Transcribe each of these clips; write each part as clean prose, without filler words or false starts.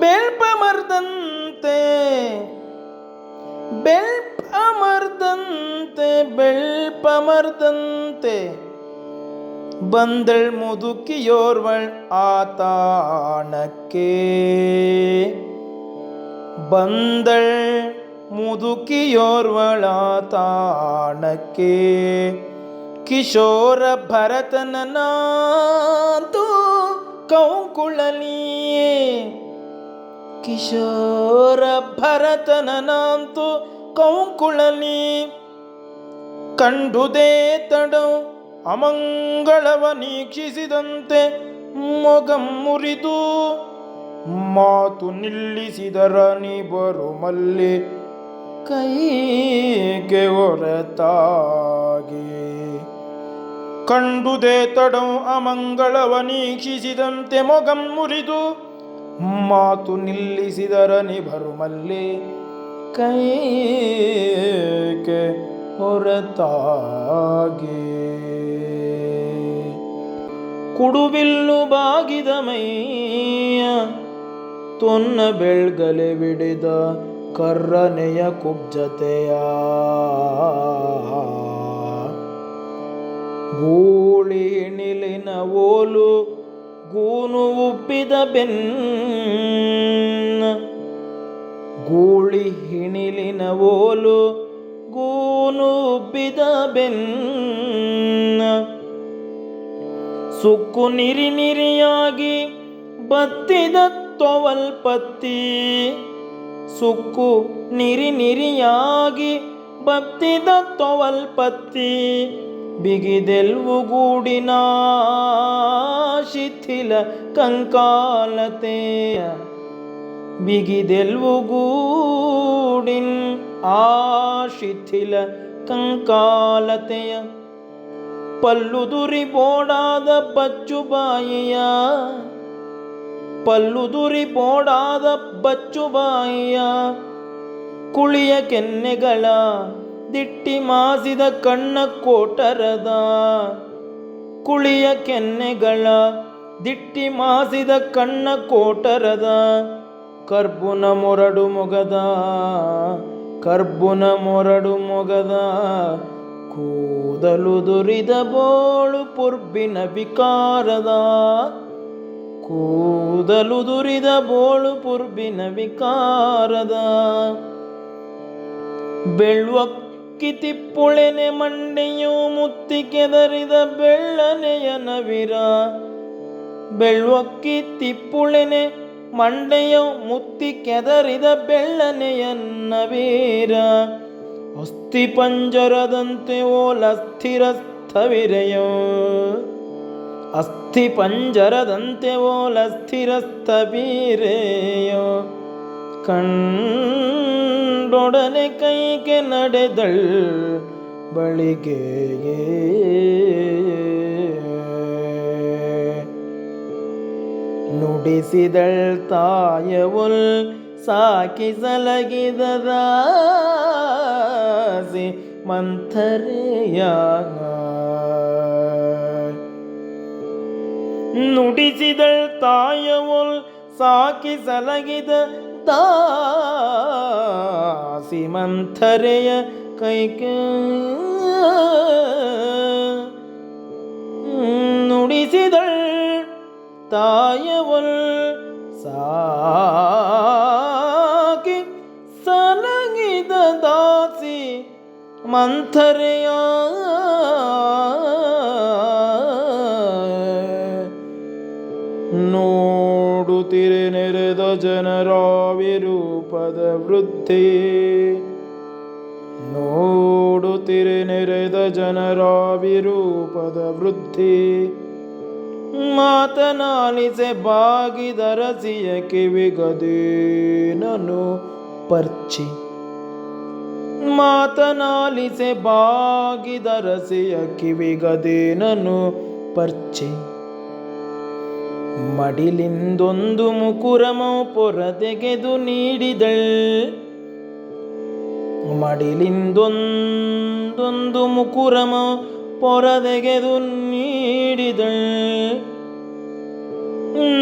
ಬೆಳ್ಪಮರ್ದಂತೆ ಬೆಳ್ಪಮರ್ದಂತೆ ಬೆಳ್ಪಮರ್ದಂತೆ ಬಂದಳ್ ಮುದುಕಿಯೋರ್ವಳ್ ಆತಾಣಕ್ಕೆ ಬಂದಳ್ ಮುದುಕಿಯೋರ್ವಳಾತಾಣಕ್ಕೆ ಕಿಶೋರ ಭರತನನಾಂತೂ ಕೌಕುಳಲಿಯೇ ಕಿಶೋರ ಭರತನನಾಂತೂ ಕೌಕುಳಲಿ ಕಂಡುದೇ ತಡವು ಅಮಂಗಳವ ನೀಕ್ಷಿಸಿದಂತೆ ಮೊಗಂ ಮುರಿದು ಮಾತು ನಿಲ್ಲಿಸಿದರ ನೀ ಬರುಮಲ್ಲಿ ಕೈಗೆ ಹೊರತಾಗಿ ಕಂಡುದೇ ತಡವು ಅಮಂಗಳವ ನೀಕ್ಷಿಸಿದಂತೆ ಮೊಗಂ ಮುರಿದು ಮಾತು ನಿಲ್ಲಿಸಿದರ ನೀ ಬರುಮಲ್ಲಿ ಕೈಗೆ ಹೊರತಾಗಿ ಕುಡುಬಿಲ್ಲು ಬಾಗಿದ ಮೈಯ ತೊನ್ನ ಬೆಳ್ಗಲೆ ಬಿಡಿದ ಕರ್ರನೆಯ ಕುಬ್ಜತೆಯ ಗೂಳಿ ನಿಲಿನ ಓಲು ಗೂನು ಉಬ್ಬಿದ ಬೆನ್ನ ಗೂಳಿ ಹಿಣಿಲಿನ ಓಲು ಗೂನು ಉಬ್ಬಿದ ಬೆನ್ನ ಸುಕ್ಕು ನಿರಿ ನಿರಿಯಾಗಿ ಬತ್ತಿದ ತೊವಲ್ಪತ್ತಿ ಸುಕ್ಕು ನಿರಿ ನಿರಿಯಾಗಿ ಬತ್ತಿದ ತೊವಲ್ಪತ್ತಿ ಬಿಗಿದೆಲ್ವುಗೂಡಿನ ಶಿಥಿಲ ಕಂಕಾಲತೆಯ ಬಿಗಿದೆಲ್ವುಗೂಡಿನ ಆ ಶಿಥಿಲ ಕಂಕಾಲತೆಯ ಪಲ್ಲುದುರಿ ಬೋಡಾದ ಬಚ್ಚುಬಾಯಿಯ ಪಲ್ಲುದುರಿ ಬೋಡಾದ ಬಚ್ಚುಬಾಯಿಯ ಕುಳಿಯ ಕೆನ್ನೆಗಳ ದಿಟ್ಟಿ ಮಾಸಿದ ಕಣ್ಣ ಕೋಟರದ ಕುಳಿಯ ಕೆನ್ನೆಗಳ ದಿಟ್ಟಿ ಮಾಸಿದ ಕಣ್ಣ ಕೋಟರದ ಕರ್ಬುನ ಮೊರಡು ಮೊಗದ ಕರ್ಬುನ ಮೊರಡು ಮೊಗದ ಕೂದಲು ದುರಿದ ಬೋಳು ಪುರ್ಬಿನ ವಿಕಾರದ ಕೂದಲು ದುರಿದ ಬೋಳು ಪುರ್ಬಿನ ವಿಕಾರದ ಬೆಳ್ವಕ್ಕಿ ತಿಪ್ಪುಳೆನೆ ಮಂಡೆಯು ಮುತ್ತಿ ಕೆದರಿದ ಬೆಳ್ಳನೆಯ ನವಿರ ಬೆಳ್ವಕ್ಕಿ ತಿಪ್ಪುಳೆನೆ ಮಂಡೆಯು ಮುತ್ತಿ ಕೆದರಿದ ಬೆಳ್ಳನೆಯ ನವೀರ ಅಸ್ಥಿ ಪಂಜರದಂತೆ ಓಲಸ್ಥಿರ ಸ್ಥವಿರೆಯೋ ಅಸ್ಥಿ ಪಂಜರದಂತೆ ಓಲಸ್ಥಿರ ಸ್ಥವಿರೆಯೋ ಕಂಡೊಡನೆ ಕೈಗೆ ನಡೆದಳ್ ಬಳಿಗೆ ನುಡಿಸಿದಳ್ ತಾಯವೊಲ್ ಸಾಕಿ ಸಲಗಿದದಾಸಿ ಮಂಥರೆಯ ನುಡಿಸಿದಳ್ ತಾಯವೊಲ್ ಸಾಕಿ ಸಲಗಿದ ದಾಸಿ ಮಂಥರೆಯ ಕೈಗೆ ನುಡಿಸಿದಳ್ ತಾಯವೊಲ್ ಸಾಕಿ ಸಲಗಿದ ದಾಸಿ ಮಂಥರೆಯ ನೋಡುತ್ತಿರೆ ನೆರೆದ ಜನರ ವಿರೂಪದ ವೃದ್ಧಿ ನೋಡುತ್ತಿರೆ ನೆರೆದ ಜನರ ವಿರೂಪದ ವೃದ್ಧಿ ಮಾತನಾಲಿಸೆ ಬಾಗಿದರಸಿಯ ಕಿವಿಗದೇನನು ಪರ್ಚಿ ಮಾತನಾಲಿಸೆ ಬಾಗಿದರಸಿಯ ಕಿವಿಗದೇನನು ಪರ್ಚಿ ಮಡಿಲಿಂದೊಂದು ಮುಕುರಮೌ ಪೊರದೆಗೆದು ನೀಡಿದಳ್ ಮಡಿಲಿಂದೊಂದೊಂದು ಮುಕುರಮೌ ಪೊರದೆಗೆದು ನೀಡಿದಳ್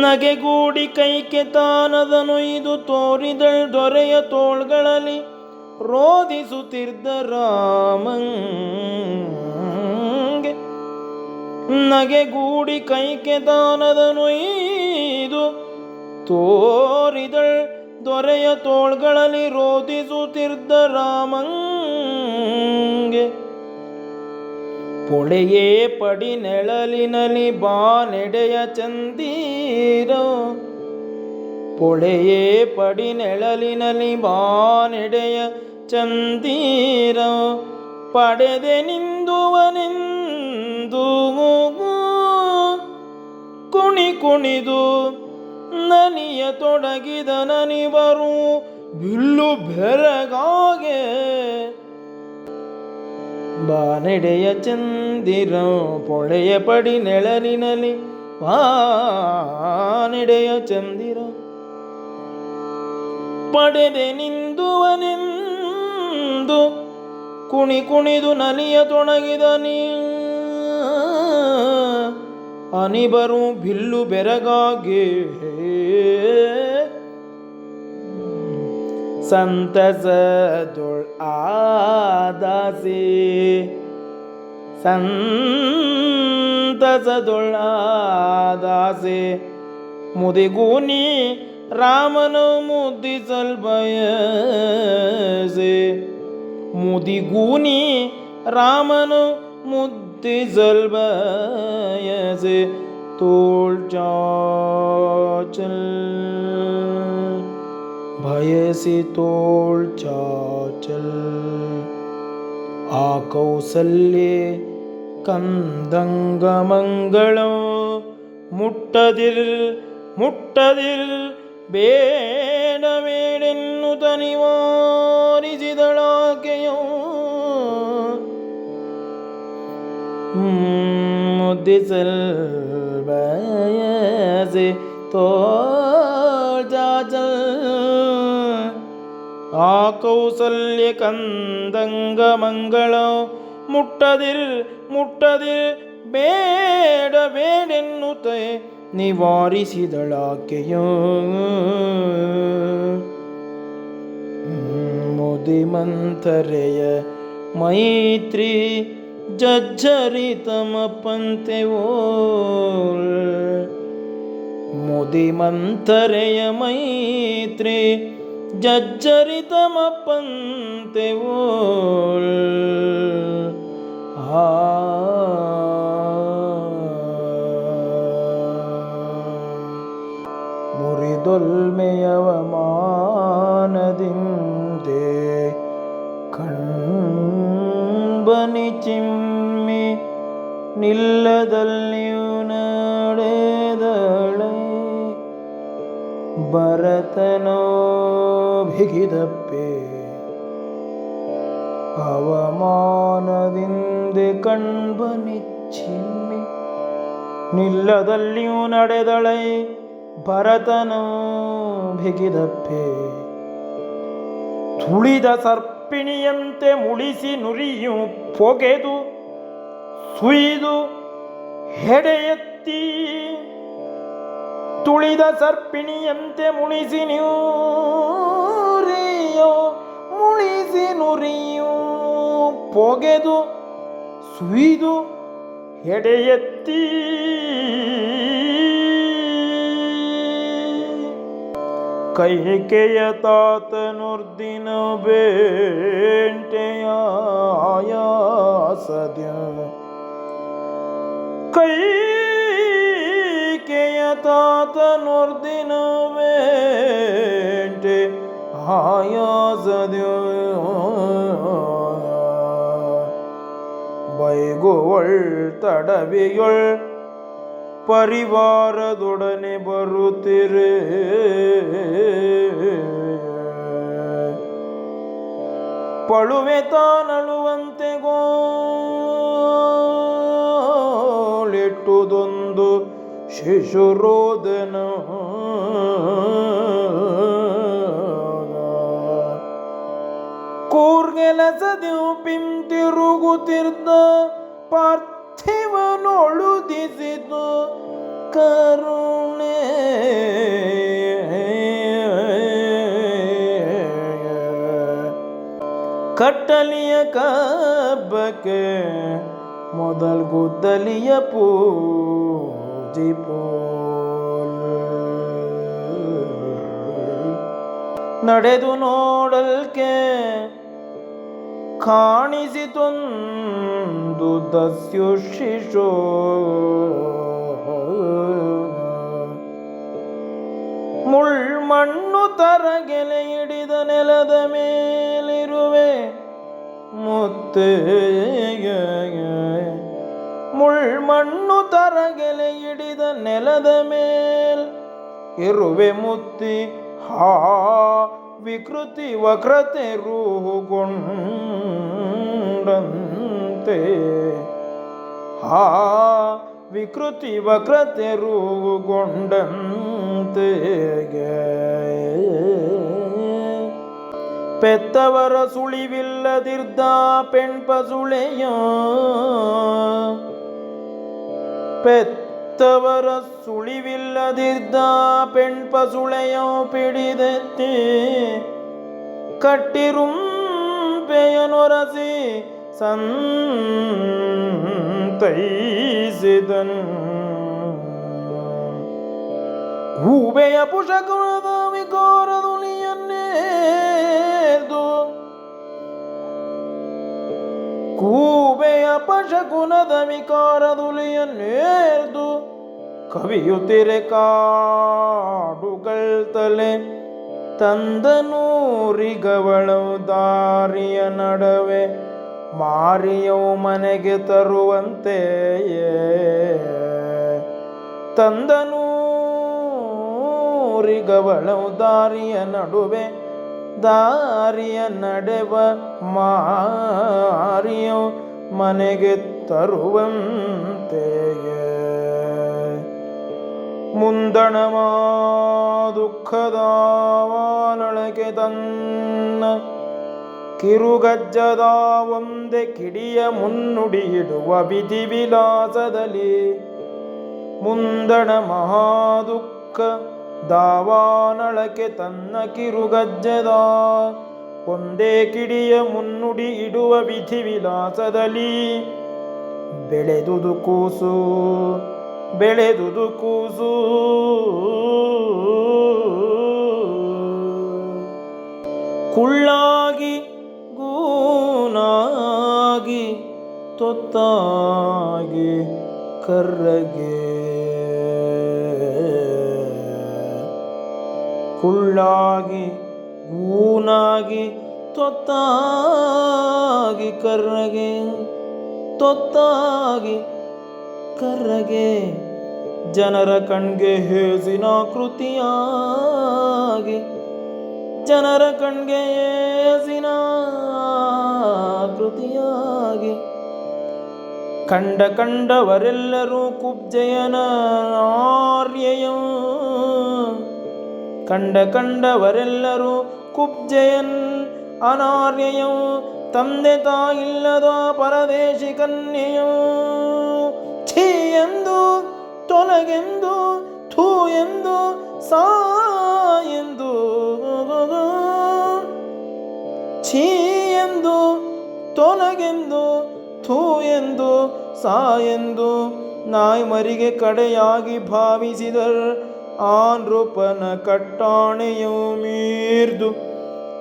ನಗೆಗೂಡಿ ಕೈಕೆ ತಾನದನೊಯ್ದು ತೋರಿದಳ್ ದೊರೆಯ ತೋಳ್ಗಳಲ್ಲಿ ರೋಧಿಸುತ್ತಿದ್ದ ರಾಮಂಗೆ. ನಗೆಗೂಡಿ ಕೈಕೆ ತಾನದನೊಯ್ದು ತೋರಿದಳ್ ದೊರೆಯ ತೋಳ್ಗಳಲ್ಲಿ ರೋಧಿಸುತ್ತಿದ್ದ ರಾಮಂಗೆ. ಪೊಳೆಯೇ ಪಡಿ ನೆಳಲಿನಲಿ ಬಾನೆಡೆಯ ಚಂದೀರ. ಪೊಳೆಯೇ ಪಡಿ ನೆಳಲಿನಲಿ ಬಾನೆಡೆಯ ಚಂದೀರ. ಪಡೆದೆ ನಿಂದುವನೆಂದು ಕುಣಿ ಕುಣಿದು ನನಿಯ ತೊಡಗಿದ ನನಿವರು ಬಿಲ್ಲು ಬೆರಗಾಗೆ. ಬಾನೆಡೆಯ ಚಂದಿರ ಪೊಳೆಯ ಪಡಿ ನೆಳಲಿನಲಿ ಬಾನೆಡೆಯ ಚಂದಿರ. ಪಡೆದೆ ನಿಂದುವನೆಂದು ಕುಣಿ ಕುಣಿದು ನಲಿಯ ತೊಡಗಿದ ನೀ ಅನಿಬರು ಬಿಲ್ಲು ಬೆರಗಾಗಿ. ಸಂತಸದೊಳ್ ಆದಾಸೆ ಸಂತಸದೊಳ್ ಆದಾಸೆ ಮುದಿಗೂನಿ ರಾಮನ ಮುದ್ದಿಸಲ್ ಬಯಸೆ. ಮುದಿಗೂನಿ ರಾಮನ ಮುದ್ದಿಸಲ್ ಬಯಸೆ. ತೋಳ್ ಚಾಚಲ್ ಬಯಸಿ ತೋಳ್ ಚಾಚಲ್. ಆ ಕೌಸಲ್ಯೆ ಕಂದಂಗ ಮಂಗಳೋ ಮುಟ್ಟದಿರ್ ಮುಟ್ಟದಿರ್ ಬೇಡ ಬೇಡೆನ್ನುತ್ತ ನಿವಾರಿಸಿದಳಾಕೆಯೋ. ಮುದ್ದಿಸಲ್ ಬಯಸೆ ತೋಳ್ ಚಾಚಲ್. ಆ ಕೌಸಲ್ಯ ಕಂದಂಗ ಮಂಗಳ ಮುಟ್ಟದಿರ್ ಮುಟ್ಟದಿರ್ ಬೇಡ ಬೇಡೆನ್ನುತ್ತ ನಿವಾರಿಸಿದಳಾಕೆಯೋ. ಮುದಿಮಂಥರೆಯ ಮೈತ್ರಿ ಜಜ್ಜರಿತಮಪ್ಪಂತೆವೋ. ಮುದಿಮಂಥರೆಯ ಮೈತ್ರಿ ಜಜ್ಜರಿತಮಪ್ಪಂತೆವೋ. ಮುರಿದೊಲ್ಮೆಯವ ಮಾನದಿಂದೆ ಕಣ್ಬನಿ ಚಿಮ್ಮಿ ನಿಲ್ಲದಲ್ಲಿಯೂ ನಡೆದಳೆ. ಭರತನೋ ಬಿಗಿದಪ್ಪೆ ಅವಮಾನದಿಂದೆ ಕಣ್ಬನಿ ಚಿಮ್ಮಿ ನಿಲ್ಲದಲ್ಲಿಯೂ ನಡೆದಳೆ. ಭರತನೋ ಬಿಗಿದಪ್ಪೆ ತುಳಿದ ಸರ್ಪಿಣಿಯಂತೆ ಮುಳಿಸಿ ನುರಿಯು ಪೊಗೆದು ಸುಯ್ದು ಹೆಡೆಯೆತ್ತಿ. ತುಳಿದ ಸರ್ಪಿಣಿಯಂತೆ ಮುಳಿಸಿ ನುರಿಯೋ ಮುಳಿಸಿ ನುರಿಯು ಪೊಗೆದು ಸುಯ್ದು ಹೆಡೆಯೆತ್ತಿ. ಕೈಕೆಯ ತಾತನುರ್ದಿನ ಬೇಂಟೆಯ ಆಯಾಸದ್ಯ. ಕೈಕೆಯ ತಾತನುರ್ದಿನ ಬೇಂಟೆ ಆಯಾಸದ್ಯ. ಬೈಗುವಳ್ ತಡವಿಯೊಳ್ ಪರಿವಾರದೊಡನೆ ಬರುತ್ತಿರೆ. ಪಳುವೆ ತಾನಳುವಂತೆ ಗೋಳಿಟ್ಟುದೊಂದು ಶಿಶುರೋದನ. ಕೂರ್ಗೆಲಸದಿವು ಪಿಂತಿರುಗುತ್ತಿರ್ದ ಪಾರ್ಥಿವನೊಳುದಿಸಿತು ಕರುಣೆ. ಕಟ್ಟುವನೇ ಕಟ್ಟಲಿಯ ಕಬ್ಬಕ್ಕೆ ಮೊದಲ್ ಗುದ್ದಲಿಯ ಪೂಜಿ ಪೋಲ್ ನಡೆದು ನೋಡಲ್ಕೆ ಕಾಣಿಸಿತೊಂದು ದಸ್ಯುಶಿಶೋ ಮುಳ್ಮಣ್ಣು ತರಗೆಲೆ ಹಿಡಿದ ನೆಲದ ಮೇಲಿರುವೆ ಮುತ್ತೆ ಮುಳ್ಮಣ್ಣು ತರಗೆಲೆ ಹಿಡಿದ ನೆಲದ ಮೇಲ್ ಇರುವೆ ಮುತ್ತಿ ಹಾ ವಿಕೃತಿ ವಕ್ರತೆ ರೂಹುಗೊಂಡಂತೆ ಹಾ ವಿಕೃತಿ ವಕ್ರತೆ ರೂಹುಗೊಂಡಂತೆ ಪೆತ್ತವರ ಸುಳಿವಿಲ್ಲದಿರ್ದ ಪೆಣ್ಪಸುಳೆಯ ಪೆತ್ತವರ ಸುಳಿವಿಲ್ಲದಿರ್ದ ಪೆಣ್ಪಸುಳೆಯ ಪಿಡಿದೆತ್ತಿ ಕಟ್ಟಿರುಂಪೆಯನೊರಸಿ ಸಂತೈಸಿದನ್ ಹೂಬೆಯ ಪುಷಕುಣದ ವಿಕಾರದುಲಿಯನ್ನೇರ್ದು ಕೂಬೆಯ ಪಶಕುನದ ವಿಕಾರದುಲಿಯನ್ನೇರ್ದು ಕವಿಯುತ್ತಿರೆ ಕಾಡುಗಳ್ ತಲೆ ತಂದನೂರಿಗವಳವು ದಾರಿಯ ನಡವೆ ಮಾರಿಯವು ಮನೆಗೆ ತರುವಂತೆಯೇ ತಂದನೂರಿಗವಳವು ದಾರಿಯ ನಡುವೆ ದಾರಿಯ ನಡೆವ ಮಾರಿಯೋ ಮನೆಗೆ ತರುವಂತೆಯೇ ಮುಂದಣಮ ದುಃಖದಾವಾನೊಳಗೆ ತನ್ನ ಕಿರುಗಜ್ಜದ ಒಂದೆ ಕಿಡಿಯ ಮುನ್ನುಡಿಯಿಡುವ ವಿಧಿ ವಿಲಾಸದಲ್ಲಿ ಮುಂದಣ ಮಹಾದುಃಖ ದಾವಾನಳಕ್ಕೆ ತನ್ನ ಕಿರುಗಜ್ಜದ ಒಂದೇ ಕಿಡಿಯ ಮುನ್ನುಡಿ ಇಡುವ ವಿಧಿ ವಿಲಾಸದಲ್ಲಿ ಬೆಳೆದುದು ಕೂಸು ಬೆಳೆದುದು ಕೂಸು ಕುಳ್ಳಾಗಿ ಗೂನಾಗಿ ತೊತ್ತಾಗಿ ಕರ್ರಗೆ ಕುಳ್ಳಾಗಿ ಗೂನಾಗಿ ತೊತ್ತಾಗಿ ಕರ್ರಗೆ ತೊತ್ತಾಗಿ ಕರ್ರಗೆ ಜನರ ಕಣ್ಗೆ ಹೇಸಿನ ಕೃತಿಯಾಗಿ ಜನರ ಕಣ್ಗೆ ಹೇಸಿನ ಕೃತಿಯಾಗಿ ಕಂಡವರೆಲ್ಲರೂ ಕುಬ್ಜೆಯನ ಆರ್ಯಯಂ ಕಂಡವರೆಲ್ಲರೂ ಕುಬ್ಜೆಯನ್ ಅನಾರ್ಯಯಂ ತಂದೆ ತಾಯಿಲ್ಲದ ಪರದೇಶಿ ಕನ್ಯೆಯಂ ಛೀ ಎಂದು ತೊಲಗೆಂದು ಥೂ ಎಂದು ಸಾ ಎಂದು ಛೀ ಎಂದು ತೊಲಗೆಂದು ಥೂ ಎಂದು ಸಾ ಎಂದು ನಾಯಿ ಮರಿಗೆ ಕಡೆಯಾಗಿ ಭಾವಿಸಿದರ್ ಆ ನೃಪನ ಕಟ್ಟಾಣೆಯು ಮೀರ್ದು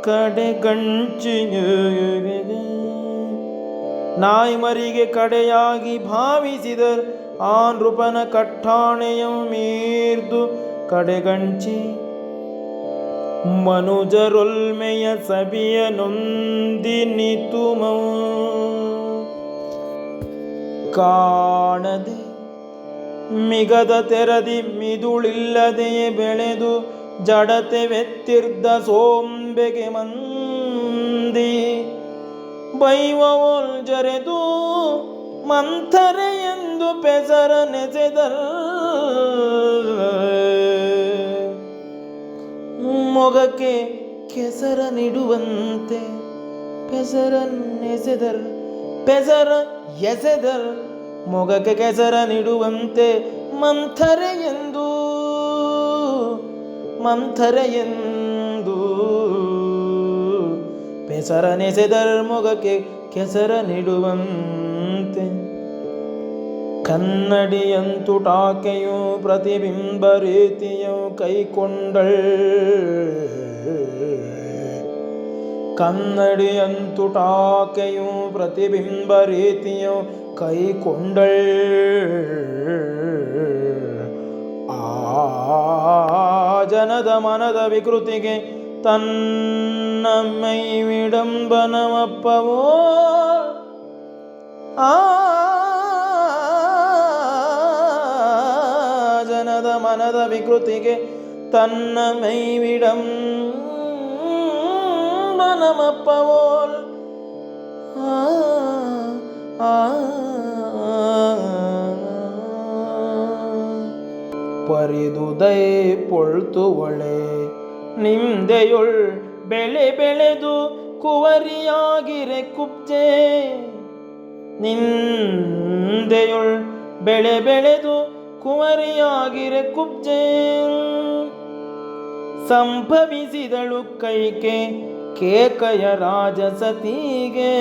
ಕಡೆಗಂಚಿನ ನಾಯಿ ಮರಿಗೆ ಕಡೆಯಾಗಿ ಭಾವಿಸಿದರ್ ಆ ನೃಪನ ಕಟ್ಟಾಣೆಯು ಮೀರ್ದು ಕಡೆಗಂಚಿ ಮನುಜರೊಲ್ಮೆಯ ಸಬಿಯ ನೊಂದಿನಿತುಮೌ ಕಾಣದೆ ಮಿಗದ ತೆರದಿ ಮಿದುಳಿಲ್ಲದೆಯೇ ಬೆಳೆದು ಜಡತೆ ವೆತ್ತಿರ್ದ ಸೋಂಬೆಗೆ ಮಂದಿ ಬೈವವೊಲ್ ಜರೆದು ಮಂಥರೆ ಎಂದು ಪೆಸರ ನೆಸೆದರ್ ಮೊಗಕ್ಕೆ ಕೆಸರ ನಿಡುವಂತೆ ಪೆಸರನ್ನೆಸೆದರ್ ಪೆಸರ ಎಸೆದರ್ ಮೊಗಕ್ಕೆ ಕೆಸರ ನಿಡುವಂತೆ ಮಂಥರೆ ಎಂದು ಮಂಥರೆಯೆಂದು ಪೆಸರನೆಸೆದರ್ಮೊಗಕ್ಕೆ ಕೆಸರ ನೀಡುವಂತೆ. ಕನ್ನಡಿಯಂತುಟಾಕೆಯು ಪ್ರತಿಬಿಂಬ ರೀತಿಯು ಕೈಕೊಂಡಳ್. ಕನ್ನಡಿಯಂತುಟಾಕೆಯು ಪ್ರತಿಬಿಂಬ ರೀತಿಯು ಕೈಕೊಂಡಳ್. ಆ ಜನದ ಮನದ ವಿಕೃತಿಗೆ ತನ್ನ ಮೈ ವಿಡಂಬನಮಪ್ಪವೋ. ಆ ಜನದ ಮನದ ವಿಕೃತಿಗೆ ತನ್ನ ಮೈ ವಿಡಂಬನಮಪ್ಪವೋಲ್. ಪರಿದುದೈ ಪೊಳ್ತು ಒಳೆ ನಿಂದೆಯೊಳ್ ಬೆಳೆ ಬೆಳೆದು ಕುವರಿಯಾಗಿರೆ ಕುಬ್ಜೆ. ನಿಂದೆಯೊಳ್ ಬೆಳೆ ಬೆಳೆದು ಕುವರಿಯಾಗಿರೆ ಕುಬ್ಜೆ. ಸಂಭವಿಸಿದಳು ಕೈಕೆ ಕೇಕಯ ರಾಜಸತಿಗೆ.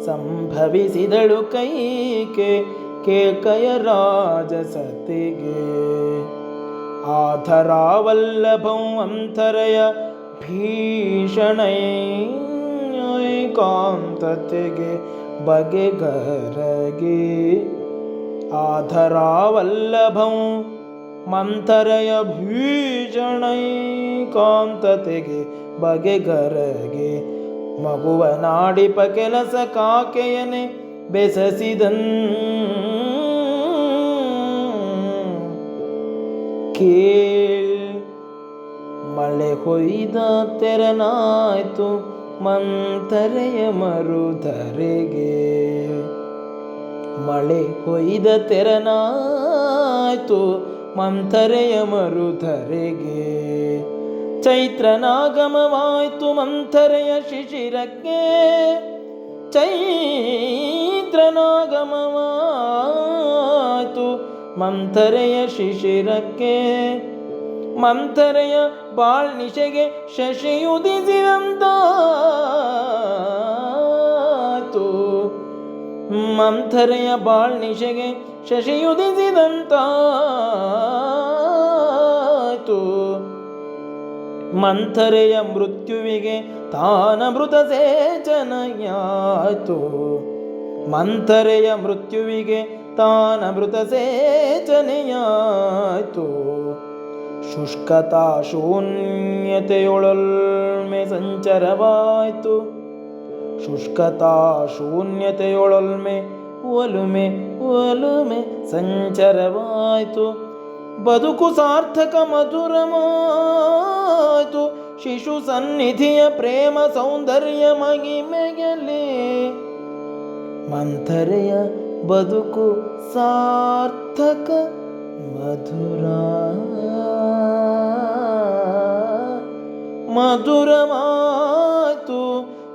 ಸಂಭವಿಸಿದಳು ಕೈಕೆ ಕೇಕಯ ರಾಜಸತಿಗೆ. ಆಧರಾವಲ್ಲಭಂ ಅಂತರಯ ಭೀಷಣೈ ಕಾಂತತೆಗೆ ಬಗೆಗರಗೆ. ಆಧರಾವಲ್ಲಭಂ ಮಂಥರಯ ಭೀಷಣೈ ಕಾಂತತೆಗೆ ಬಗೆಗರಗೆ. ಮಗುವ ನಾಡಿಪ ಕೆಲಸ ಕಾಕೆಯನೆ ಬೆಸಸಿದನ್. ಕೇಳ್ ಮಳೆ ಹೊಯ್ದ ತೆರನಾಯ್ತು ಮಂಥರೆಯ ಮರುಧರೆಗೆ. ಮಳೆ ಹೊಯ್ದ ತೆರನಾಯ್ತು ಮಂಥರೆಯ ಮರುಧರೆಗೆ. ಚೈತ್ರನಾಗಮವಾಯ್ತು ಮಂಥರೆಯ ಶಿಶಿರಕ್ಕೆ. ಚೈತ್ರನಾಗಮವಾಯ್ತು ಮಂಥರೆಯ ಶಿಶಿರಕ್ಕೆ. ಮಂಥರೆಯ ಬಾಳ್ನಿಶೆಗೆ ಶಶಿಯುದಿಸಿದಂತಾಯ್ತು. ಮಂಥರೆಯ ಬಾಳ್ನಿಶೆಗೆ ಶಶಿಯುದಿಸಿದಂತಾಯ್ತು. ಮಂಥರೆಯ ಮೃತ್ಯುವಿಗೆ ತಾನಮೃತ ಸೇಚನೆಯಾಯ್ತು. ಮಂಥರೆಯ ಮೃತ್ಯುವಿಗೆ ತಾನಮೃತ ಸೇಚನೆಯಾಯ್ತು. ಶುಷ್ಕತಾ ಶೂನ್ಯತೆಯೊಳೊಲ್ಮೆ ಸಂಚರವಾಯ್ತು. ಶುಷ್ಕತಾ ಶೂನ್ಯತೆಯೊಳೊಲ್ಮೆ ಒಲುಮೆ ಒಲುಮೆ ಸಂಚರವಾಯ್ತು. ಬದುಕು ಸಾರ್ಥಕ ಮಧುರಮಾಯ್ತು. ಶಿಶು ಸನ್ನಿಧಿಯ ಪ್ರೇಮ ಸೌಂದರ್ಯ ಮಹಿಮೆಯಲ್ಲಿ. ಮಂಥರೆಯ ಬದುಕು ಸಾರ್ಥಕ ಮಧುರ ಮಧುರಮಾಯ್ತು.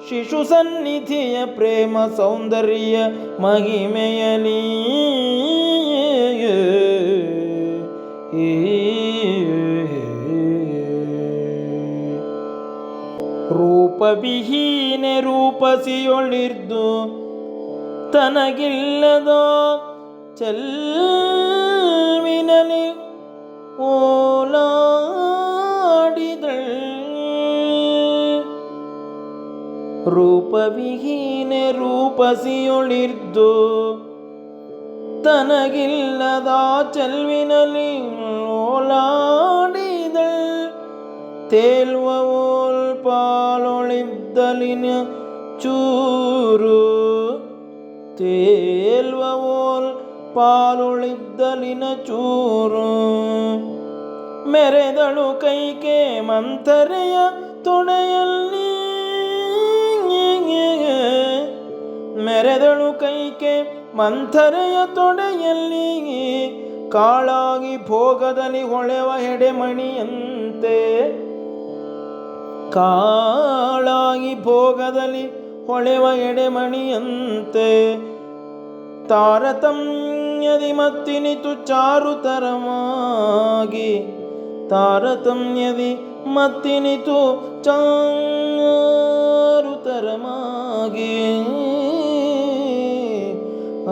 ಶಿಶು ಸನ್ನಿಧಿಯ ಪ್ರೇಮ ಸೌಂದರ್ಯ ಮಹಿಮೆಯಲಿ. ರೂಪವಿಹೀನೆ ರೂಪಸಿಯೊಳಿರ್ದು ತನಗಿಲ್ಲದ ಚೆಲ್ವಿನಲಿ ಓಲಾಡಿದಳ್. ರೂಪವಿಹೀನೆ ರೂಪಸಿಯೊಳಿರ್ದು ತನಗಿಲ್ಲದ ಚೆಲ್ವಿನಲಿ ಓಲಾಡಿದಳ್. ತೇಲ್ವ ಓಲ್ ಪಾಲೊಳಿದ್ದಲಿನ ಚೂರು. ತೇಲ್ವ ಓಲ್ ಪಾಲೊಳಿದ್ದಲಿನ ಚೂರು. ಮೆರೆದಳು ಕೈಕೆ ಮಂಥರೆಯ ತೊಡೆಯಲ್ಲಿ. ಮೆರೆದಳು ಕೈಕೆ ಮಂಥರೆಯ ತೊಡೆಯಲ್ಲಿ. ಕಾಳಾಗಿ ಭೋಗದಲ್ಲಿ ಹೊಳೆವ ಹೆಡೆಮಣಿಯಂತೆ. ಕಾಳಾಗಿ ಭೋಗದಲ್ಲಿ ಹೊಳೆವ ಎಡೆಮಣಿಯಂತೆ. ತಾರತಮ್ಯದಿ ಮತ್ತಿನಿತು ಚಾರುತರವಾಗಿ. ತಾರತಮ್ಯದಿ ಮತ್ತಿನಿತು ಚಾರುತರಮಾಗಿ ಆ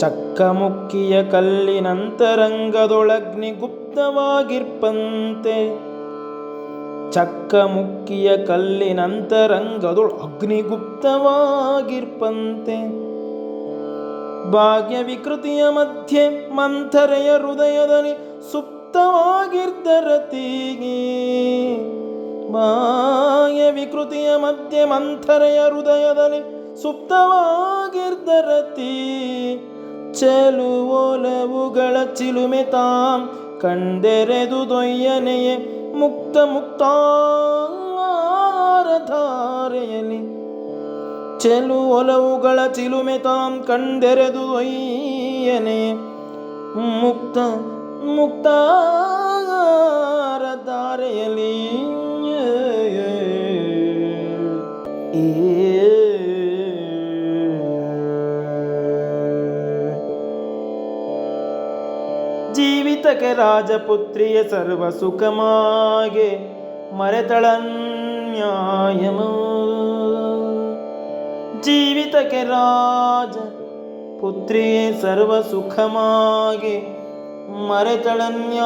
ಚಕ್ಕಮುಕ್ಕಿಯ ಕಲ್ಲಿನಂತರಂಗದೊಳಗ್ನಿ ಗುಪ್ತವಾಗಿರ್ಪಂತೆ ಚಕ್ಕಮುಕ್ಕಿಯ ಕಲ್ಲಿನಂತರಂಗದೊಳ ಅಗ್ನಿಗುಪ್ತವಾಗಿರ್ಪಂತೆ ಭಾಗ್ಯ ವಿಕೃತಿಯ ಮಧ್ಯೆ ಮಂಥರೆಯ ಹೃದಯದಲ್ಲಿ ಸುಪ್ತವಾಗಿರ್ದರತಿಗೆ ಭಾಗ್ಯ ವಿಕೃತಿಯ ಮಧ್ಯೆ ಮಂಥರೆಯ ಹೃದಯದಲ್ಲಿ ಸುಪ್ತವಾಗಿರ್ದರತಿ ಚೆಲುವೊಲವುಗಳ ಚಿಲುಮೆ ತಾಂ ಕಂಡೆರೆದು ದೊಯ್ಯನೆಯೇ ಮುಕ್ತ ಮುಕ್ತಾರಧಾರೆಯಲ್ಲಿ ಚೆಲುವೊಲವುಗಳ ಚಿಲುಮೆ ತಾಂ ಕಂಡೆರೆದು ದೊಯ್ಯನೆಯೇ ಮುಕ್ತ ಮುಕ್ತಾರಧಾರೆಯಲ್ಲಿ ಜೀವಿತಕ್ಕೆ ರಾಜಪುತ್ರಿಯ ಸರ್ವ ಸುಖಮಾಗೆ ಮರೆತಳನ್ಯಾಯಮೋ ಜೀವಿತಕ್ಕೆ ರಾಜ ಪುತ್ರಿಯೇ ಸರ್ವ ಸುಖಮಾಗೆ ಮರೆತಳನ್ಯಾಯಮೋ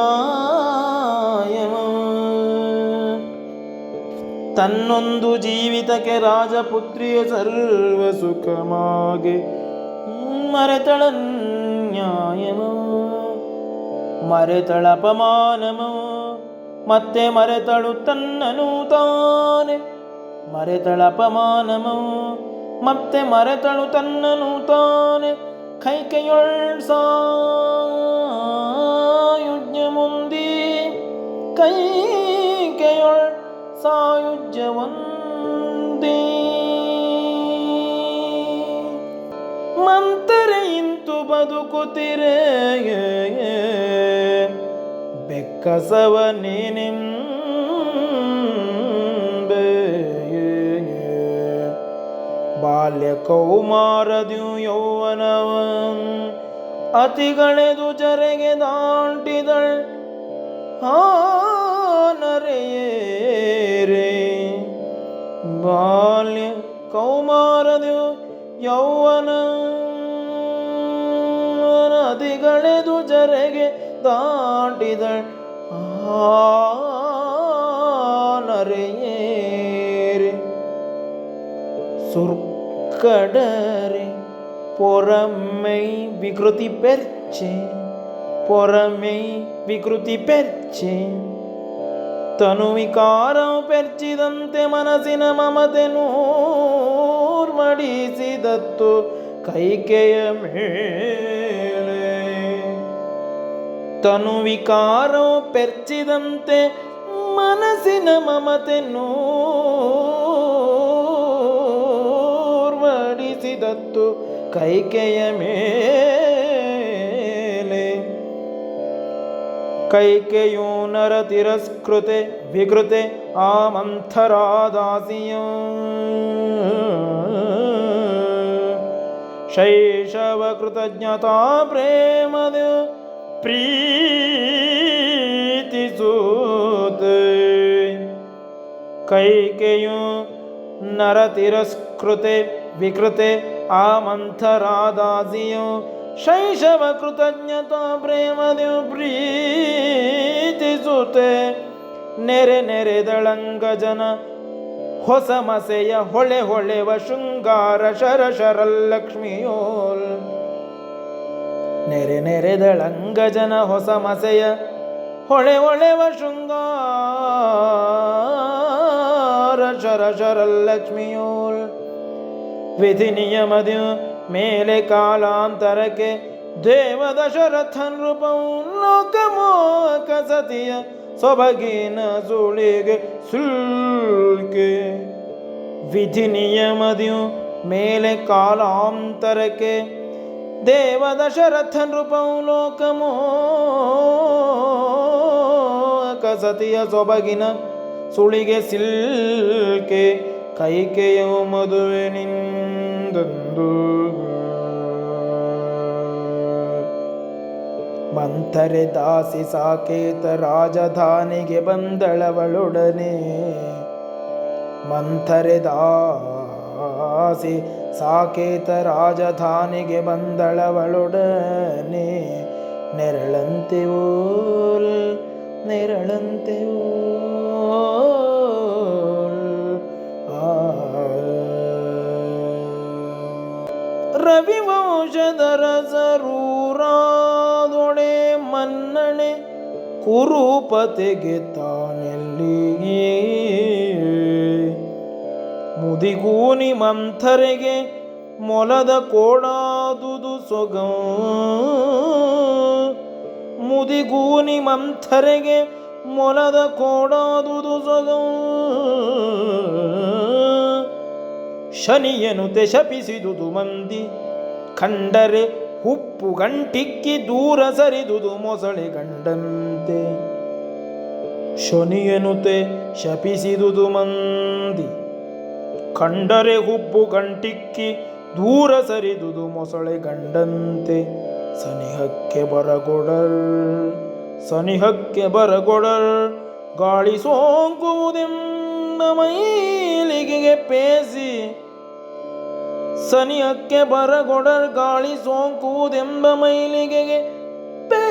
ತನ್ನೊಂದು ಜೀವಿತಕ್ಕೆ ರಾಜಪುತ್ರಿಯ ಸರ್ವ ಸುಖಮಾಗೆ ಮರೆತಳನ್ಯಾಯಮೋ ಮರೆತಳಪಮಾನಮೋ ಮತ್ತೆ ಮರೆತಳು ತನ್ನನು ತಾನೆ ಮರೆತಳಪಮಾನಮೋ ಮತ್ತೆ ಮರೆತಳು ತನ್ನನು ತಾನೆ ಕೈಕೆಯೊಳ್ ಸಾಯುಜ್ಯ ಮುಂದಿ ಕೈಕೆಯೊಳ್ ಸಾಯುಜ್ಯವೊಂದೇ ಮಂತರೆ ಇಂತು ಬದುಕುತ್ತಿರೆ ಬೆಕ್ಕಸವ ನೀನಿಂಬೆ ಬಾಲ್ಯ ಕೌಮಾರದ್ಯು ಯೌವನವ ಅತಿಗಳೆದು ಜರೆಗೆ ದಾಂಟಿದಳ್ ನರೆಯೇರೆ ಬಾಲ್ಯ ಕೌಮಾರದ್ಯು ಯೌವನ ನದಿಗಳೆದು ಜರೆಗೆ ದಾಟಿದಳ್ ನರೆಯೇರೆ ಸುರ್ಕಡರೆ பொறமை விகிருதி பெர்ச்சே பொறமை விகிருತಿ பெರ್ಚೆ ತನು ವಿಕಾರ ಪೆರ್ಚಿದಂತೆ ಮನಸ್ಸಿನ ಮಮತೆ ನೂರ್ಮಡಿಸಿದತ್ತು ಕೈಕೆಯ ಮೇಲೆ ತನು ವಿಕಾರ ಪೆರ್ಚಿದಂತೆ ಮನಸ್ಸಿನ ಮಮತೆ ನೂರ್ಮಡಿಸಿದತ್ತು ಕೈಕೆಯ ಮೇಲೆ ಕೈಕೆಯು ನರ ತಿರಸ್ಕೃತೆ ವಿಕೃತೆ ಆ ಮಂಥರಾದಾಸಿಯ ಶೈಶವ ಕೃತಜ್ಞತಾ ಪ್ರೇಮದ ಪ್ರೀತಿಸೂತೆ ಕೈಕೆಯು ನರ ತಿರಸ್ಕೃತೆ ವಿಕೃತೆ ಆ ಮಂಥರಾದಾಸಿಯು ಶೈಶವ ಕೃತಜ್ಞತಾ ಪ್ರೇಮದ ಪ್ರೀತಿಸುತ್ತೆ ನೆರೆ ನೆರೆದಳಂಗ ಜನ ಹೊಸ ಮಸೆಯ ಹೊಳೆ ಹೊಳೆವ ಶೃಂಗಾರ ಶರ ಶರಲಕ್ಷ್ಮಿಯೋಲ್ ನೆರೆ ನೆರೆದಳಂಗ ಜನ ಹೊಸ ಮಸೆಯ ಹೊಳೆ ಹೊಳೆವ ಶೃಂಗಾರ ಶರ ಶರಲಕ್ಷ್ಮಿಯೋಲ್ ವಿಧಿ ನಿಯಮದ ಮೇಲೆ ಕಾಲಾಂತರಕ್ಕೆ ದೇವ ದಶರಥನ್ ರೂಪವು ಲೋಕಮೋಕ ಸತಿಯ ಸೊಬಗಿನ ಸುಳಿಗೆ ಸುಲ್ಕೆ ವಿಧಿ ನಿಯಮದ ಮೇಲೆ ಕಾಲಾಂತರಕ್ಕೆ ದೇವ ದಶರಥನ್ ರೂಪವು ಲೋಕಮೋಕ ಸತಿಯ ಸೊಬಗಿನ ಸುಳಿಗೆ ಸಿಲ್ಕೆ ಕೈಕೆಯೋ ಮದುವೆ ನಿಂದೊಂದು ಮಂಥರೆ ದಾಸಿ ಸಾಕೇತ ರಾಜಧಾನಿಗೆ ಬಂದಳವಳೊಡನೆ ಮಂಥರೆ ದಾಸಿ ಸಾಕೇತ ರಾಜಧಾನಿಗೆ ಬಂದಳವಳೊಡನೆ ನೆರಳಂತೆ ಓಲ್ ನೆರಳಂತೆ ರವಿವಂಶದ ರಸರೂರಾದೊಡೆ ಮನ್ನಣೆ ಕುರುಪತೆಗೆ ತಾನೆಲ್ಲಿಯೇ ಮುದಿಗೂನಿ ಮಂಥರೆಗೆ ಮೊಲದ ಕೋಡಾದುದು ಸೊಗ ಮುದಿಗೂನಿ ಮಂಥರೆಗೆ ಮೊಲದ ಕೋಡಾದುದು ಸೊಗ ಶನಿಯನುತೆ ಶಪಿಸಿದುದು ಮಂದಿ ಕಂಡರೆ ಉಪ್ಪು ಗಂಟಿಕ್ಕಿ ದೂರ ಸರಿದುದು ಮೊಸಳೆ ಗಂಡಂತೆ ಶನಿಯನುತೆ ಶಪಿಸಿದುದು ಮಂದಿ ಕಂಡರೆ ಹುಬ್ಬು ಗಂಟಿಕ್ಕಿ ದೂರ ಸರಿದುದು ಮೊಸಳೆ ಗಂಡಂತೆ ಸನಿಹಕ್ಕೆ ಬರಗೊಡರ್ ಗಾಳಿ ಸೋಂಕುವುದೆಂಬ ಮೈಲಿಗೆಗೆ ಪೇಸಿ ಸನಿಹಕ್ಕೆ ಬರಗೊಡರ್ ಗಾಳಿ ಸೋಂಕುವುದೆಂಬ ಮೈಲಿಗೆಗೆ ಪೇಸಿ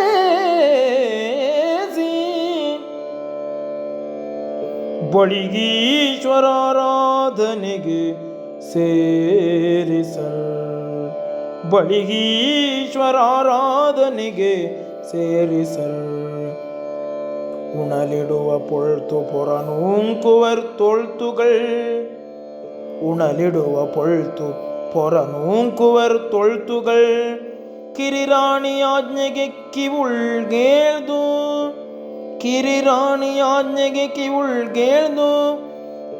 ಬಳಿಗೀಶ್ವರಾರಾಧನೆಗೆ ಬಳಿಗೀಶ್ವರಾರಾಧನೆಗೆ ಸೇರಿಸಲ್ ಉಣಲಿಡುವ ಪೊಳ್ತು ಪೊರನೂಂಕುವರ್ ತೊಳ್ತುಗಳ್ ಉಣಲಿಡುವ ಪೊಳ್ತು ಪೊರನೂಂಕುವರ್ ತೊಳ್ತುಗಳ್ ಕಿರಿರಾಣಿ ಆಜ್ಞೆಗೆ ಕಿವುಳ್ಗೇಳ್ದು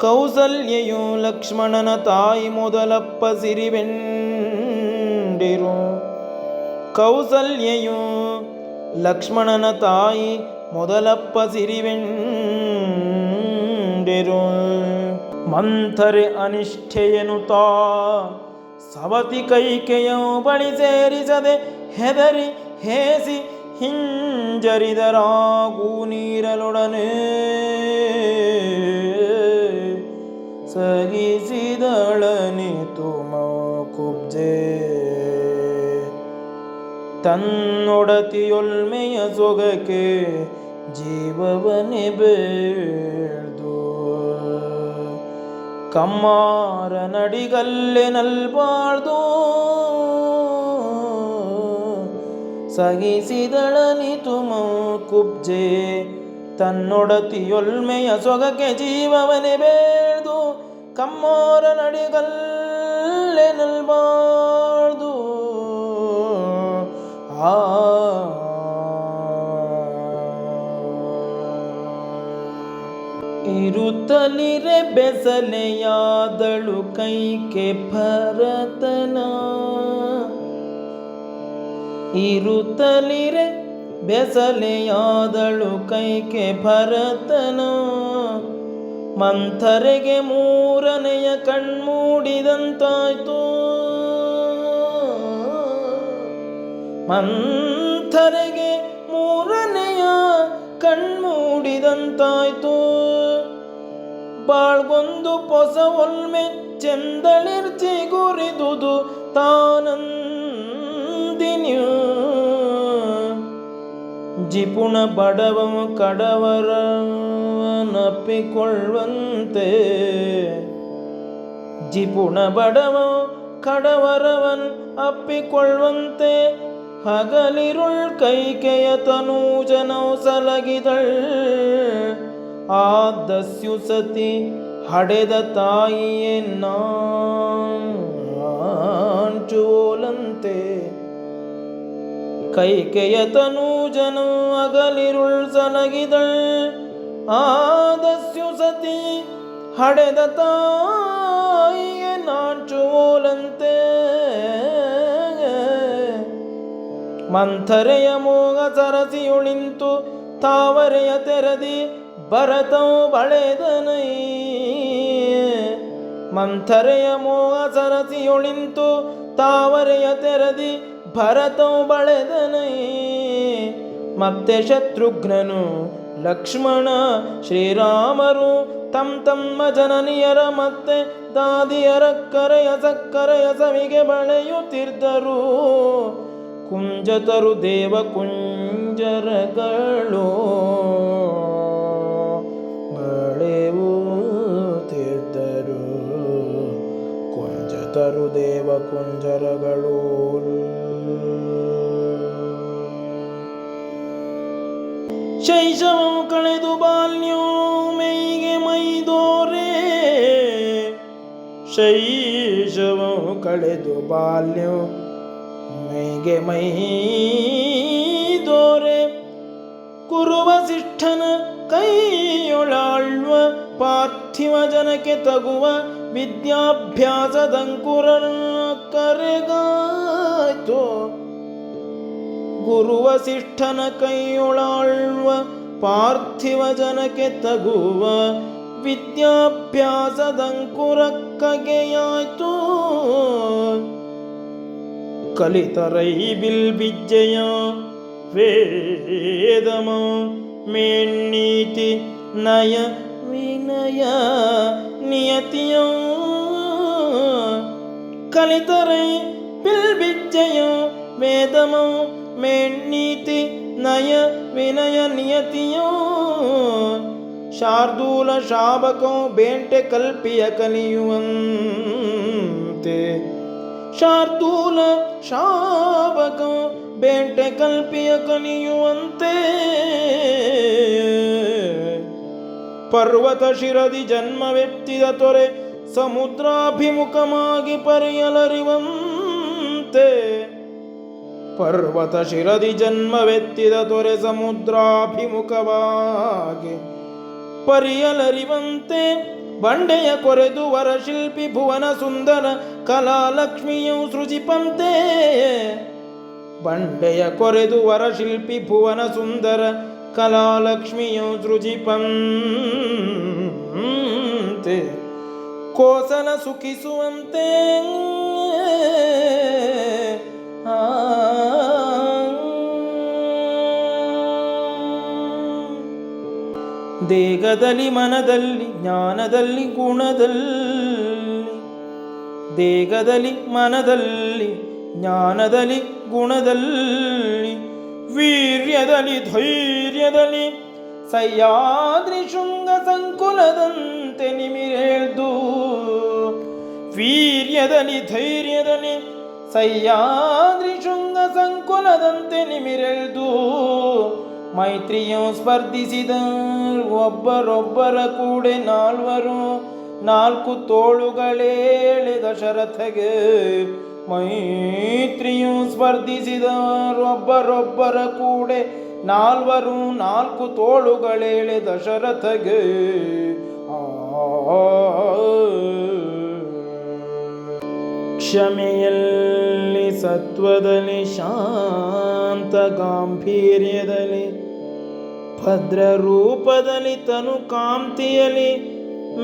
ಕೌಸಲ್ಯೆಯು ಲಕ್ಷ್ಮಣನ ತಾಯಿ ಮೊದಲಪ್ಪ ಸಿರಿವೆಂಡಿರು ಕೌಸಲ್ಯೆಯು ಲಕ್ಷ್ಮಣನ ತಾಯಿ ಮೊದಲಪ್ಪ ಸಿರಿವೆಂಡಿರು ಮಂಥರೆ ಅನಿಷ್ಠೆಯನುತಾ ಸವತಿ ಕೈಕೆಯು ಬಳಿ ಸೇರಿಸದೆ ಹೆದರಿ ಹೇಸಿ ಹಿಂಜರಿದರಾಗೂ ನೀರಲೊಡನೆ ಸಗಿಸಿದಳನಿತು ಕುಬ್ಜೆ ತನ್ನೊಡತಿಯೊಲ್ಮೆಯ ಸೊಗಕ್ಕೆ ಜೀವವನೆ ಬೇಳ್ದು ಕಮ್ಮಾರ ನಡಿಗಲ್ಲೆ ನಲ್ಬಾಳ್ದು ಸಗಿಸಿದಳನಿತು ಕುಬ್ಜೆ ತನ್ನೊಡತಿಯೊಲ್ಮೆಯ ಸೊಗಕ್ಕೆ ಜೀವವನೆ ಬೇಳ್ದು ಕಮ್ಮಾರ ನಡಿಗಲ್ಲೆ ನಲ್ಬಾಳ್ದು ಇರುತ್ತಲಿರೆ ಬೆಸಲೆಯಾದಳು ಕೈಕೆ ಭರತನ ಇರುತ್ತಲಿರೆ ಬೆಸಲೆಯಾದಳು ಕೈಕೆ ಭರತನ ಮಂಥರೆಗೆ ಮೂರನೆಯ ಕಣ್ಮೂಡಿದಂತಾಯ್ತು ಮಂಥರೆಗೆ ಮೂರನೆಯ ಕಣ್ಮೂಡಿದಂತಾಯ್ತು ಬಾಳ್ಗೊಂದು ಪೊಸ ಒಲ್ಮೆ ಚೆಂದಳಿರ್ಚಿ ಗುರಿದುದು ತಾನಂದಿನ್ಯೂ ಜಿಪುಣ ಬಡವ ಕಡವರವನಪ್ಪಿಕೊಳ್ಳುವಂತೆ ಜಿಪುಣ ಬಡವ ಕಡವರವನ್ ಅಪ್ಪಿಕೊಳ್ಳುವಂತೆ ಹಗಲಿರುಳ್ ಕೈಕೆಯ ತನೂಜನೌ ಸಲಗಿದಳ್ ಆದಸ್ಯು ಸತಿ ಹಡೆದ ತಾಯಿಯೇ ನಾಂಚೋಲಂತೆ ಕೈಕೆಯ ತನೂಜನು ಅಗಲಿರುಳ್ ಸಲಗಿದಳ್ ಆದಸ್ಯು ಸತಿ ಹಡೆದ ತಾಯಿಯೇ ನಾಂಚೋಲಂತೆ ಮಂಥರೆಯ ಮೋಗ ಸರಸಿಯುಳಿಂತು ತಾವರೆಯ ತೆರದಿ ಭರತವು ಬಳೆದನೈ ಮಂಥರೆಯ ಮೋಹ ಸರಸಿಯೊಳಿಂತು ತಾವರೆಯ ತೆರದಿ ಭರತವು ಬಳೆದನೈ. ಮತ್ತೆ ಶತ್ರುಘ್ನನು ಲಕ್ಷ್ಮಣ ಶ್ರೀರಾಮರು ತಮ್ಮ ಜನನಿಯರ ಮತ್ತೆ ದಾದಿಯರ ಕರೆಯ ಸಕ್ಕರೆಯ ಸವಿಗೆ ಬಳೆಯುತ್ತಿದ್ದರು. ಕುಂಜತರು ದೇವ ಕುಂಜರಗಳು ಬಳೆಯುತ್ತಿದ್ದರು. ಕುಂಜತರು ದೇವ ಕುಂಜರಗಳು. ಶೈಶವವು ಕಳೆದು ಬಾಲ್ಯೋ ಮೈಗೆ ಮೈದೋರೆ. ಶೈಶವವು ಕಳೆದು ಬಾಲ್ಯೋ ಮೈಗೆ ಮೈದೋರೆ. ಕುರುವಸಿಷ್ಠನ ಕೈಯೊಳಾಳ್ವ ಪಾರ್ಥಿವ ಜನಕ್ಕೆ ತಗುವ ವಿದ್ಯಾಭ್ಯಾಸದಂಕುರನ ಕರೆಗಾಯ್ತು. ಗುರುವಸಿಷ್ಠನ ಕೈಯೊಳಾಳ್ವ ಪಾರ್ಥಿವ ಜನಕ್ಕೆ ತಗುವ ವಿದ್ಯಾಭ್ಯಾಸದಂಕುರಕ್ಕಗೆಯಾಯ್ತು. ಕಲಿತರೈ ಬಿಲ್ವಿದ್ಯೆಯ ವೇದಮ ಮೇನ್ನೀತಿ ನಯ ವಿನಯ ನಿಯತಿಯ. ಕಲಿತರೈ ಬಿಲ್ವಿದ್ಯೆಯ ವೇದಮ ಮೇನ್ನೀತಿ ನಯ ವಿನಯ ನಿಯತಿಯೋ. ಶಾರ್ದೂಲ ಶಾಬಕೋ ಬೇಂಟೆ ಕಲ್ಪಿಯ ಕಲಿಯುವಂತೆ. ಶಾರ್ದೂಲ ಶಾಬಕೋ ಬೇಂಟೆ ಕಲ್ಪಿಯ ಕಲಿಯುವಂತೆ. ಪರ್ವತ ಶಿರದಿ ಜನ್ಮವೆತ್ತಿದ ತೊರೆ ಸಮುದ್ರಾಭಿಮುಖವಾಗಿ ಪರಿಯಲರಿವಂತೆ. ಪರ್ವತ ಶಿರದಿ ಜನ್ಮವೆತ್ತಿದ ತೊರೆ ಸಮುದ್ರಾಭಿಮುಖವಾಗಿ ಪರಿಯಲರಿವಂತೆ. ಬಂಡೆಯ ಕೊರೆದು ವರಶಿಲ್ಪಿ ಭುವನ ಸುಂದರ ಕಲಾಲಕ್ಷ್ಮಿಯು ಸೃಜಿಪಂತೆ. ಬಂಡೆಯ ಕೊರೆದು ವರಶಿಲ್ಪಿ ಭುವನ ಸುಂದರ ಕಲಾಲಕ್ಷ್ಮಿಯು ಸೃಜಿಪಂತೆ. ಕೋಸಲ ಸುಖಿಸುವಂತೆ. ದೇಹದಲ್ಲಿ ಮನದಲ್ಲಿ ಜ್ಞಾನದಲ್ಲಿ ಗುಣದಲ್ಲಿ. ದೇಹದಲ್ಲಿ ಮನದಲ್ಲಿ ಜ್ಞಾನದಲ್ಲಿ ಗುಣದಲ್ಲಿ. ವೀರ್ಯದಲ್ಲಿ ಧೈರ್ಯದಲ್ಲಿ ಸಹ್ಯಾದ್ರಿ ಶೃಂಗ ಸಂಕುಲದಂತೆ ನಿಮಿರೇಳ್ದು. ವೀರ್ಯದಲ್ಲಿ ಧೈರ್ಯದಲ್ಲಿ ಸಹ್ಯಾದ್ರಿ ಶೃಂಗ ಸಂಕುಲದಂತೆ ನಿಮಿರೆಳ್ದು. ಮೈತ್ರಿಯು ಸ್ಪರ್ಧಿಸಿದ ಒಬ್ಬರೊಬ್ಬರ ಕೂಡೆ ನಾಲ್ವರು. ನಾಲ್ಕು ತೋಳುಗಳೇಳೆ ದಶರಥಗೆ. ಮೈತ್ರಿಯು ಸ್ಪರ್ಧಿಸಿದರೊಬ್ಬರೊಬ್ಬರ ಕೂಡೆ ನಾಲ್ವರು. ನಾಲ್ಕು ತೋಳುಗಳೇಳೆ ದಶರಥಗೆ. ಕ್ಷಮೆಯಲ್ಲಿ ಸತ್ವದಲ್ಲಿ ಶಾಂತ ಗಾಂಭೀರ್ಯದಲ್ಲಿ ಭದ್ರ ರೂಪದಲ್ಲಿ ತನು ಕಾಂತಿಯಲ್ಲಿ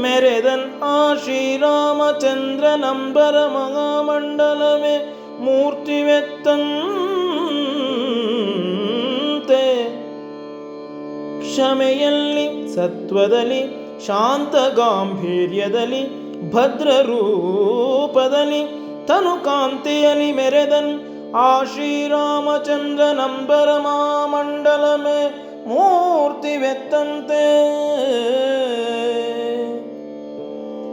ಮೆರೆದನ್ ಆ ಶ್ರೀರಾಮಚಂದ್ರನಂಬರ ಮಹಾಮಂಡಲವೇ ಮೂರ್ತಿವೆತ್ತಂತೆ. ಕ್ಷಮೆಯಲ್ಲಿ ಸತ್ವದಲ್ಲಿ ಶಾಂತ ಗಾಂಭೀರ್ಯದಲ್ಲಿ ಭದ್ರ ರೂಪದಲ್ಲಿ ತನು ಕಾಂತಿಯಲ್ಲಿ ಮೆರೆದನ್ ಆ ಶ್ರೀರಾಮಚಂದ್ರನಂಬರ ಮಹಾಮಂಡಲಮೇ ಮೂರ್ತಿವೆತ್ತಂತೆ.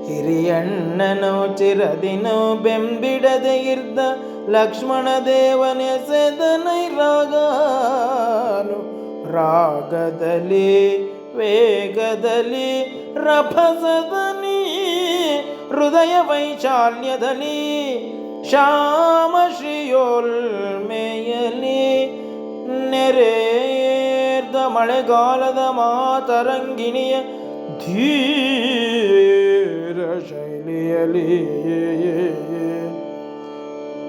ಹಿರಿಯಣ್ಣನೋ ಚಿರದಿನೋ ಬೆಂಬಿಡದೆ ಇರ್ದ ಲಕ್ಷ್ಮಣ ದೇವನೆಸೆದನೈ ರಾಗಾನು. ರಾಗದಲ್ಲಿ ವೇಗದಲ್ಲಿ ರಭಸದಲ್ಲಿ ಹೃದಯ ವೈಶಾಲ್ಯದಲ್ಲಿ ಶ್ಯಾಮ ಶ್ರೀಯೋಲ್ಮೆಯಲಿ ನೆರೆದ ಮಳೆಗಾಲದ ಮಾತರಂಗಿಣಿಯ ಧೀರ ಶೈಲಿಯಲಿ.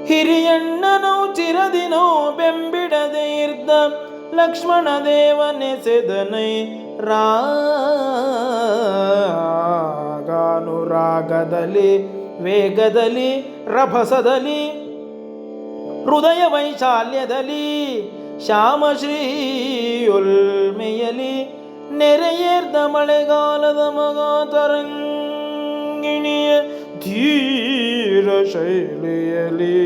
ಹಿರಿಯಣ್ಣನೋ ಚಿರದಿನೋ ಬೆಂಬಿಡದೆ ಇರ್ದ ಲಕ್ಷ್ಮಣ ದೇವನೆಸೆದನೈ ರಾಗಾನುರಾಗದಲ್ಲಿ ವೇಗದಲ್ಲಿ ರಭಸದಲ್ಲಿ ಹೃದಯ ವೈಶಾಲ್ಯದಲ್ಲಿ ಶ್ಯಾಮಶ್ರೀಯೊಲ್ಮೆಯಲಿ ನೆರೆಯೇರ್ದ ಮಳೆಗಾಲದ ಮಗಾತರಂಗಿಣಿಯ ಧೀರ ಶೈಲಿಯಲಿ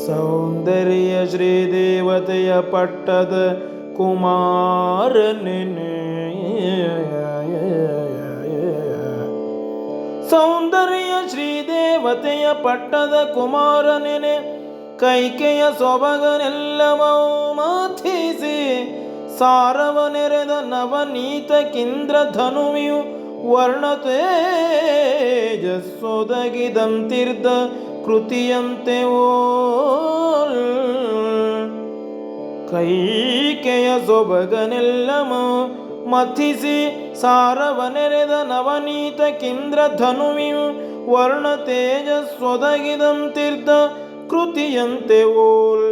ಸೌಂದರ್ಯ ಶ್ರೀದೇವತೆಯ ಪಟ್ಟದ ಕುಮಾರನೆನೆ ಸೌಂದರ್ಯ ಶ್ರೀದೇವತೆಯ ಪಟ್ಟದ ಕುಮಾರನೆನೆ ಕೈಕೆಯ ಸೊಬಗನೆಲ್ಲವೂ ಮಾಥಿಸಿ ಸಾರವನೆರೆದ ನವನೀತ ಕಿಂದ್ರ ಧನುವಿಯು ವರ್ಣತೇಜಸ್ಸೊದಗಿದಂತಿರ್ದ ಕೃತಿಯಂತೆ ಓಲ್ ಕೈಕೆಯ ಸೊಬಗನೆಲ್ಲಮ ಮಥಿಸಿ ಸಾರವನೆರೆದ ನವನೀತ ಕಿಂದ್ರ ಧನುವಿಯು ವರ್ಣ ತೇಜಸ್ಸೊದಗಿದಂತಿರ್ದ ಕೃತಿಯಂತೆ ಓಲ್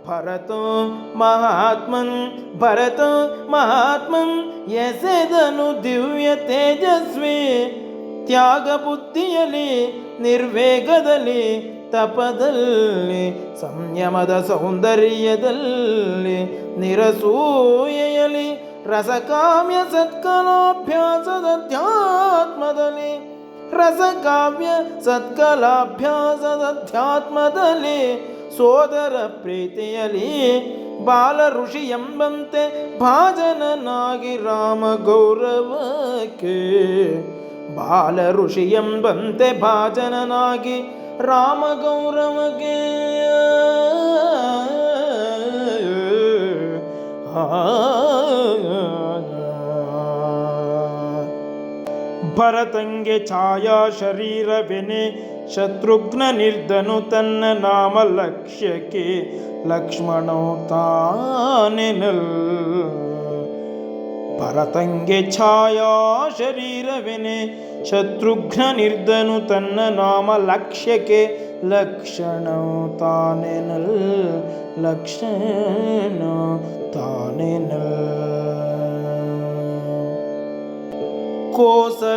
ಭರತ ಮಹಾತ್ಮನ್ ಎಸೆದನು ದಿವ್ಯ ತೇಜಸ್ವಿ ತ್ಯಾಗ ಬುದ್ಧಿಯಲ್ಲಿ ನಿರ್ವೇಗದಲ್ಲಿ ತಪದಲ್ಲಿ ಸಂಯಮದ ಸೌಂದರ್ಯದಲ್ಲಿ ನಿರಸೂಯೆಯಲ್ಲಿ ರಸಕಾವ್ಯ ಸತ್ಕಲಾಭ್ಯಾಸದಧ್ಯಾತ್ಮದಲ್ಲಿ ರಸಕಾವ್ಯ ಸತ್ಕಲಾಭ್ಯಾಸದಧ್ಯಾತ್ಮದಲ್ಲಿ ಸೋದರ ಪ್ರೀತಿಯಲ್ಲಿ ಬಾಲ ಋಷಿ ಎಂಬಂತೆ ಭಾಜನನಾಗಿ ರಾಮ ಗೌರವಕ್ಕೆ ಬಾಲ ಋಷಿ ಎಂಬಂತೆ ಭಾಜನನಾಗಿ ರಾಮ ಗೌರವಕ್ಕೆ ಭರತಂಗೆ ಛಾಯಾ ಶರೀರವೆನೆ ಶತ್ರುಘ್ನ ನಿರ್ಧನು ತನ್ನ ನಾಮ ಲಕ್ಷ್ಯಕ್ಕೆ ಲಕ್ಷ್ಮಣೋ ತಾನೆನಲ್ ಭರತಂಗೆ ಛಾಯಾ ಶರೀರವೆನೆ ಶತ್ರುಘ್ನ ನಿರ್ಧನು ತನ್ನ ನಾಮ ಲಕ್ಷ್ಯಕ್ಕೆ ಲಕ್ಷಣೋ ತಾನೆನಲ್ ಲಕ್ಷಣ ತಾನೆನಲ್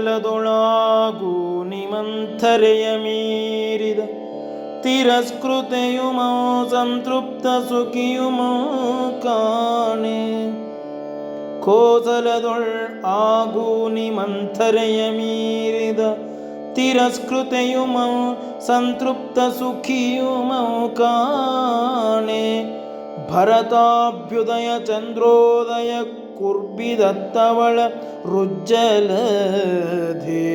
ಕೋಸಲದೊಳಾಗೂ ನಿಮಂಥರೆಯ ಮೀರಿದ ತಿರಸ್ಕೃತೆಯುಮೋ ಸಂತೃಪ್ತ ಸುಖಿಯುಮೋ ಕಾಣೆ ಕೋಸಲದೊಳ್ ಆಗು ನಿಮಂಥರೆಯ ಮೀರಿದ ತಿರಸ್ಕೃತೆಯುಮೋ ಸಂತೃಪ್ತ ಸುಖಿಯುಮೋ ಕಾಣೆ ಭರತಾಭ್ಯುದಯ ಚಂದ್ರೋದಯ ಕುರ್ಬಿದತ್ತವಳ ರುಜ್ಜಲಧೆ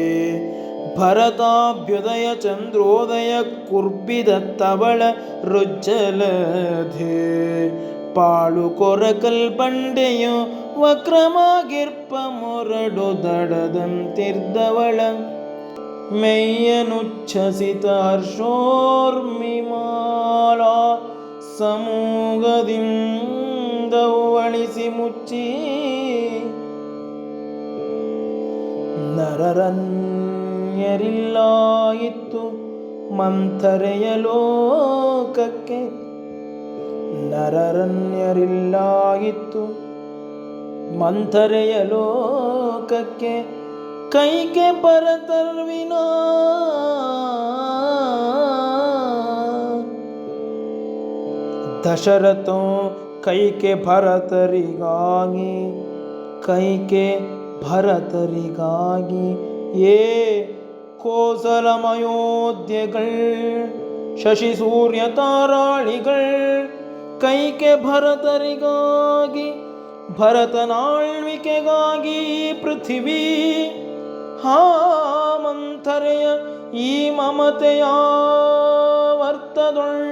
ಭರತಾಭ್ಯುದಯ ಚಂದ್ರೋದಯ ಕುರ್ಬಿದತ್ತವಳ ರುಜ್ಜಲಧೆ ಪಾಳು ಕೊರಕಲ್ ಬಂಡೆಯು ವಕ್ರಮಾಗಿರ್ಪ ಮೊರಡು ದಡದಂತಿರ್ದವಳ ಮೆಯ್ಯನುಚ್ಛಸಿತ ಹರ್ಷೋರ್ಮಿಮಾಲ ಸಮೂಗದಿಂದವಳಿಸಿ ಮುಚ್ಚಿ ನರರನ್ಯರಿಲ್ಲ ಇತ್ತು ಮಂಥರೆಯ ಲೋಕಕ್ಕೆ ನರರನ್ಯರಿಲ್ಲ ಇತ್ತು ಮಂಥರೆಯ ಲೋಕಕ್ಕೆ ಕೈಕೆ ಭರತರ್ವಿನ ದಶರಥೋ ಕೈಕೆ ಭರತರಿಗಾಗಿ ಕೈಕೆ ಭರತರಿಗಾಗಿ ಏ ಕೋಸಲಮಯೋಧ್ಯೆಗಳ್ ಶಶಿ ಸೂರ್ಯ ತಾರಾಳಿಗಳ್ ಕೈಕೆ ಭರತರಿಗಾಗಿ ಭರತನಾಳ್ವಿಕೆಗಾಗಿ ಪೃಥಿವಿ ಹಾ ಮಂಥರೆಯ ಈ ಮಮತೆಯ ವರ್ತದೊಳ್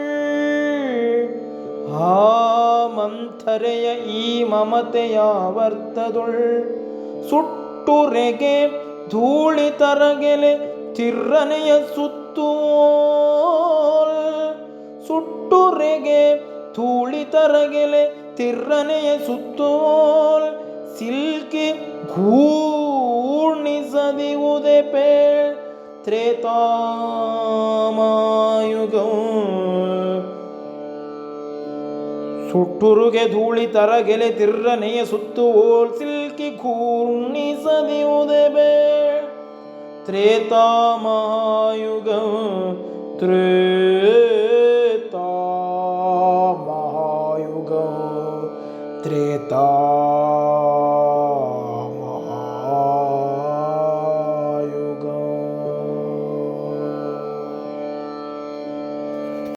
ಹಾ ಮಂಥರೆಯ ಈ ಮಮತೆಯ ವರ್ತದೊಳ್ ಸುಟ್ಟುರೆಗೆ ಧೂಳಿ ತರಗೆಲೆ ತಿರ್ರನೆಯ ಸುತ್ತೋಲ್ ಸುಟ್ಟುರೆಗೆ ಧೂಳಿ ತರಗೆಲೆ ತಿರ್ರನೆಯ ಸುತ್ತೋಲ್ ಸಿಲ್ಕಿ ಘೂರ್ಣಿಸದಿವುದೆ ಪೇಳ್ ತ್ರೇತಾಮಾಯುಗಂ ಸುಟ್ಟುರುಗೆ ಧೂಳಿ ತರಗೆಲೆ ತಿರ್ರನೆಯ ಸುತ್ತು ಓಲ್ ಸಿಲ್ಕಿ ಕೂರ್ಣಿಸದಿಯುದೆ ಬೇ ತ್ರೇತಾ ಮಹಾಯುಗ ತ್ರೇತಾ ಮಹಾಯುಗ ತ್ರೇತಾ